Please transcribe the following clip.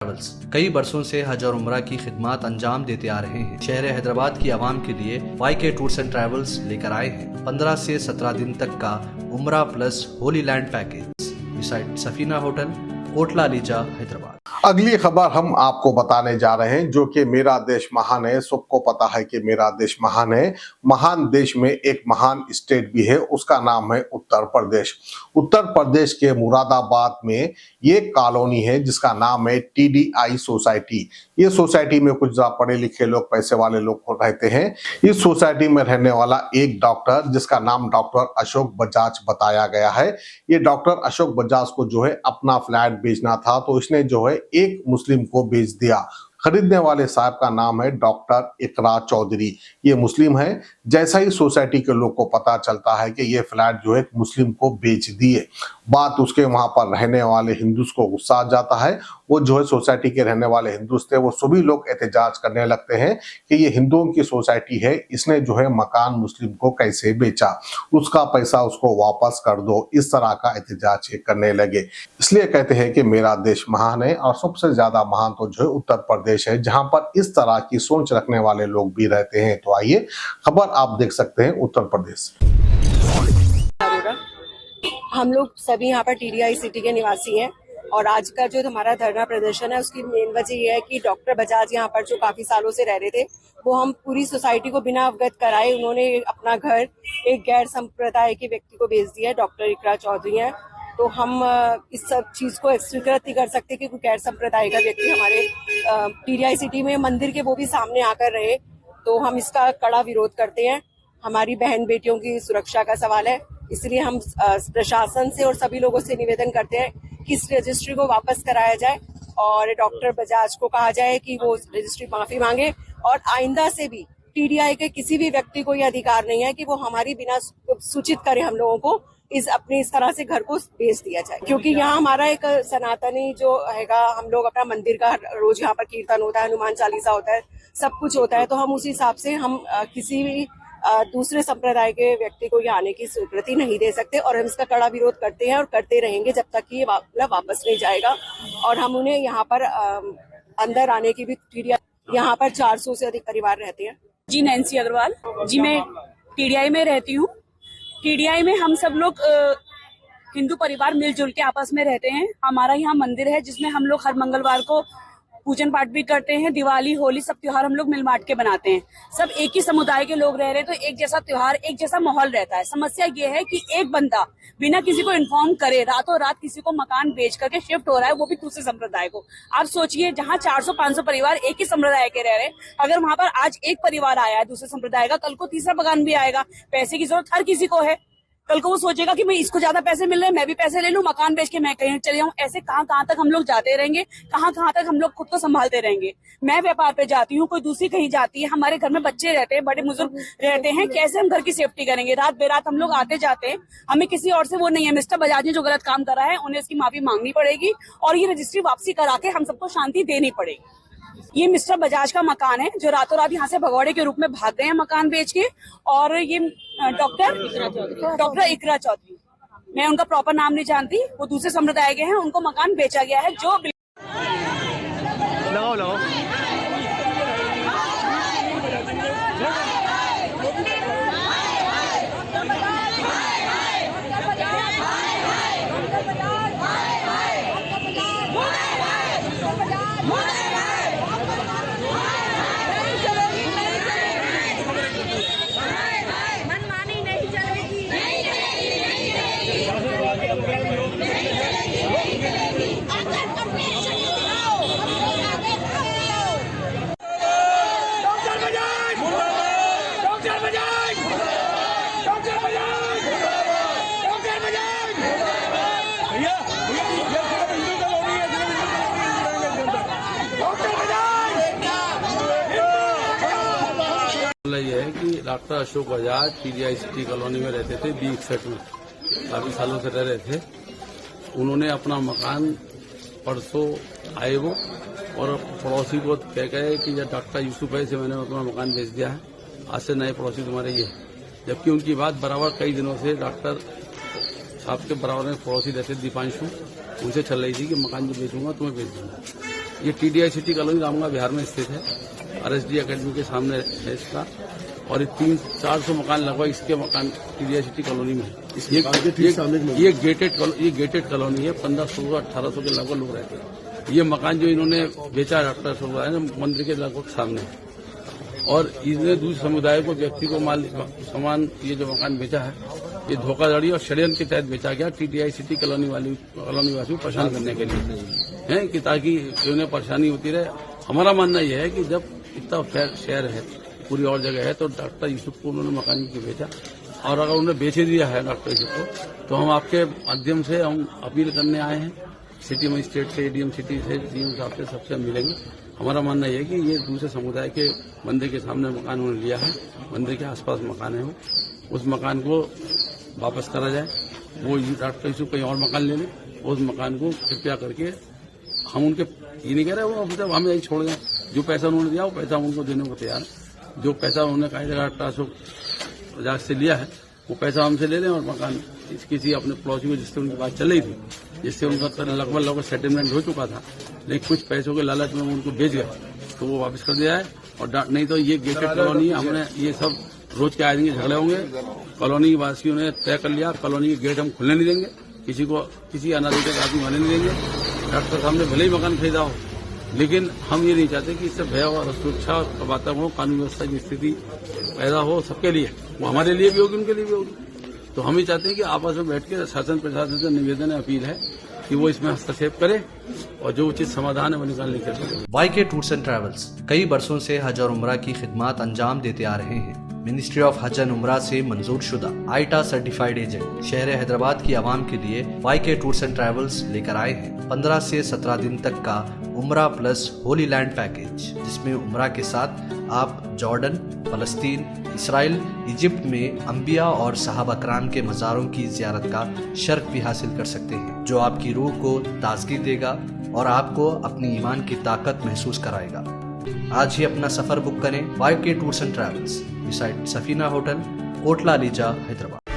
Travels कई बरसों से हज और उम्रा की खिदमत अंजाम देते आ रहे हैं। शहर हैदराबाद की आवाम के लिए YK टूर्स एंड ट्रैवल्स लेकर आए हैं 15 से 17 दिन तक का उम्रा plus Holi land package beside Safina hotel, Kotla Lisa, Hyderabad. अगली खबर हम आपको बताने जा रहे हैं जो कि मेरा देश महान है। सबको पता है कि मेरा देश महान है। महान देश में एक महान स्टेट भी है, उसका नाम है उत्तर प्रदेश। उत्तर प्रदेश के मुरादाबाद में ये कॉलोनी है जिसका नाम है TDI सोसाइटी। ये सोसाइटी में कुछ पढ़े लिखे लोग, पैसे वाले लोग रहते हैं। इस सोसाइटी में रहने वाला एक डॉक्टर जिसका नाम डॉक्टर अशोक बजाज बताया गया है। ये डॉक्टर अशोक बजाज को जो है अपना फ्लैट बेचना था, तो इसने जो है एक मुस्लिम को बेच दिया। खरीदने वाले साहब का नाम है डॉक्टर इकरा चौधरी। ये मुस्लिम है। जैसा ही सोसाइटी के लोग को पता चलता है कि ये फ्लैट जो है मुस्लिम को बेच दिए, बात उसके वहां पर रहने वाले हिंदूस को गुस्सा आ जाता है। वो जो है सोसाइटी के रहने वाले हिंदूस थे, वो सभी लोग एहतजाज करने लगते हैं कि ये हिंदुओं की सोसाइटी है, इसने जो है मकान मुस्लिम को कैसे बेचा, उसका पैसा उसको वापस कर दो। इस तरह का एहतजाज करने लगे। इसलिए कहते हैं कि मेरा देश महान है और सबसे ज्यादा महान तो जो है उत्तर प्रदेश है, जहां पर इस तरह की सोच रखने वाले लोग भी रहते हैं। तो आइए खबर आप देख सकते हैं उत्तर प्रदेश। हम लोग सभी यहाँ पर TDI सिटी के निवासी हैं और आज का जो हमारा धरना प्रदर्शन है उसकी मेन वजह ये है कि डॉक्टर बजाज यहाँ पर जो काफी सालों से रह रहे थे, वो हम पूरी सोसाइटी को बिना अवगत कराए उन्होंने अपना घर एक गैर संप्रदाय के व्यक्ति को बेच दिया है। डॉक्टर इकरा चौधरी है। तो हम इस सब चीज को स्वीकृत नहीं कर सकते कि कोई गैर संप्रदाय का व्यक्ति हमारे TDI सिटी में मंदिर के वो भी सामने आकर रहे। तो हम इसका कड़ा विरोध करते हैं। हमारी बहन बेटियों की सुरक्षा का सवाल है, इसलिए हम प्रशासन से और सभी लोगों से निवेदन करते हैं कि इस रजिस्ट्री को वापस कराया जाए और डॉक्टर बजाज को कहा जाए कि वो रजिस्ट्री माफी मांगे और आइंदा से भी TDI के किसी भी व्यक्ति को यह अधिकार नहीं है कि वो हमारी बिना सूचित करे हम लोगों को इस तरह से घर को बेच दिया जाए। क्योंकि यहाँ हमारा एक सनातनी जो हैगा, हम लोग अपना मंदिर का रोज यहाँ पर कीर्तन होता है, हनुमान चालीसा होता है, सब कुछ होता है। तो हम उस हिसाब से हम किसी भी दूसरे संप्रदाय के व्यक्ति को यहाँ आने की स्वीकृति नहीं दे सकते और हम इसका कड़ा विरोध करते हैं और करते रहेंगे जब तक कि ये वापस नहीं जाएगा। और हम उन्हें यहाँ पर अंदर आने की भी यहाँ पर 400 से अधिक परिवार रहते हैं। जी नैन्सी अग्रवाल जी, मैं TDI में रहती हूँ। TDI में हम सब लोग हिंदू परिवार मिलजुल के आपस में रहते हैं। हमारा यहाँ मंदिर है जिसमें हम लोग हर मंगलवार को पूजन पाठ भी करते हैं। दिवाली, होली, सब त्योहार हम लोग मिल बांट के बनाते हैं। सब एक ही समुदाय के लोग रह रहे हैं तो एक जैसा त्योहार, एक जैसा माहौल रहता है। समस्या ये है कि एक बंदा बिना किसी को इन्फॉर्म करे रातों रात किसी को मकान बेच करके शिफ्ट हो रहा है, वो भी दूसरे संप्रदाय को। आप सोचिए, जहाँ 400-500 परिवार एक ही संप्रदाय के रह रहे हैं, अगर वहां पर आज एक परिवार आया है दूसरे संप्रदाय का, कल को तीसरा मकान भी आएगा। पैसे की जरूरत हर किसी को है। कल को वो सोचेगा कि मैं इसको ज्यादा पैसे मिल रहे हैं, मैं भी पैसे ले लूं, मकान बेच के मैं कहीं चले जाऊं। ऐसे कहां तक हम लोग जाते रहेंगे, कहां तक हम लोग खुद को संभालते रहेंगे। मैं व्यापार पे जाती हूँ, कोई दूसरी कहीं जाती है, हमारे घर में बच्चे रहते हैं, बड़े बुजुर्ग रहते हैं, कैसे हम घर की सेफ्टी करेंगे? रात बेरात हम लोग आते जाते हैं, हमें किसी और से वो नहीं है। मिस्टर बजाज ने जो गलत काम करा है उन्हें इसकी माफी मांगनी पड़ेगी और ये रजिस्ट्री वापसी करा के हम सबको शांति देनी पड़ेगी। ये मिस्टर बजाज का मकान है जो रातों रात यहाँ से भगौड़े के रूप में भाग गए हैं मकान बेच के। और ये डॉक्टर इकरा चौधरी, मैं उनका प्रॉपर नाम नहीं जानती, वो दूसरे संप्रदाय के हैं, उनको मकान बेचा गया है। जो लगाओ ये है कि doctor Ashok Bajaj TDI city colony में रहते थे, B61 में काफी सालों से रह रहे थे। उन्होंने अपना मकान परसों आए वो और पड़ोसी को कह गए कि जब डॉक्टर यूसुफ भाई से मैंने अपना मकान बेच दिया है, आज से नए पड़ोसी तुम्हारे ये। जबकि उनकी बात बराबर कई दिनों से डॉक्टर साहब के बराबर में पड़ोसी रहते दीपांशु, उनसे चल रही थी कि मकान जो बेचूंगा तुम्हें बेच दूंगा। ये TDI city colony Ramgarh Bihar में स्थित है। RSD एकेडमी के सामने है इसका, और 300-400 मकान लगभग इसके मकान TDI सिटी कॉलोनी में है। ये गेटेड कॉलोनी है। 1500-1800 के लगभग लोग रहते हैं। ये मकान जो इन्होंने बेचा डॉक्टर अशोक बजाज ने मंदिर के लगभग सामने, और इसने दूसरे समुदाय को, व्यक्ति को सामान, ये जो मकान बेचा है ये धोखाधड़ी और षड्यंत्र के तहत बेचा गया TDI सिटी कॉलोनी वासियों को परेशान करने के लिए है, कि ताकि उन्हें परेशानी होती रहे। हमारा मानना यह है कि जब इतना शहर है, पूरी और जगह है, तो डॉक्टर यूसुफ को उन्होंने मकान क्यों बेचा, और अगर उन्होंने बेचे दिया है डॉक्टर यूसुफ को, तो हम आपके माध्यम से हम अपील करने आए हैं सिटी मजिस्ट्रेट से, ADM सिटी से, DM साहब से, सबसे हम मिलेंगे। हमारा मानना यह है कि ये दूसरे समुदाय के मंदिर के सामने मकान उन्होंने लिया है, मंदिर के आसपास मकान है, उस मकान को वापस करा जाए। वो डॉक्टर यूसुफ कहीं और मकान ले लें, उस मकान को कृपया करके हम उनके, ये नहीं कह रहे वो मतलब हमें यही छोड़ दें। जो पैसा उन्होंने दिया वो पैसा उनको देने को तैयार है। जो पैसा उन्होंने कहा जगह डॉक्टर अशोक बजाज से लिया है वो पैसा हमसे ले लें, और मकान किसी अपने पड़ोसी को, जिससे उनकी बात चल रही थी, जिससे उनका लगभग सेटलमेंट हो चुका था, लेकिन कुछ पैसों के लालच में उनको बेच गया, तो वो वापस कर दिया है। और नहीं तो ये गेटेड कॉलोनी है, हमने ये सब रोज के आदमी झगड़े होंगे। कॉलोनी वासियों ने तय कर लिया, कॉलोनी के गेट हम खुलने नहीं देंगे, किसी अनाधिकृत आदमी आने नहीं देंगे। डॉक्टर साहब ने भले ही मकान खरीदा हो, लेकिन हम ये नहीं चाहते कि इससे भय और सुरक्षा और वातावरण, कानून व्यवस्था की स्थिति पैदा हो सबके लिए। वो हमारे लिए भी होगी, उनके लिए भी होगी। तो हम ही चाहते हैं कि आपस में बैठ के शासन प्रशासन से निवेदन है, अपील है कि वो इसमें हस्तक्षेप करे और जो उचित समाधान है वो निकालने के लिए। YK टूर्स एंड ट्रैवल्स कई बरसों से हज और उम्रा की खिदमत अंजाम देते आ रहे हैं। मिनिस्ट्री ऑफ हज एंड उम्रा से मंजूर शुदा आईटा सर्टिफाइड एजेंट शहर हैदराबाद की आवाम के लिए YK टूर्स एंड ट्रैवल्स लेकर आए हैं 15 से 17 दिन तक का उम्रा प्लस होली लैंड पैकेज, जिसमें उम्रा के साथ आप जॉर्डन, फलस्तीन, इसराइल, इजिप्ट में अंबिया और सहाबा कराम के मज़ारों की ज़ियारत का शर्फ भी हासिल कर सकते हैं, जो आपकी रूह को ताजगी देगा और आपको अपनी ईमान की ताकत महसूस कराएगा। आज ही अपना सफर बुक करें YK tours and travels, beside Safina hotel, Kotla Lisa, Hyderabad.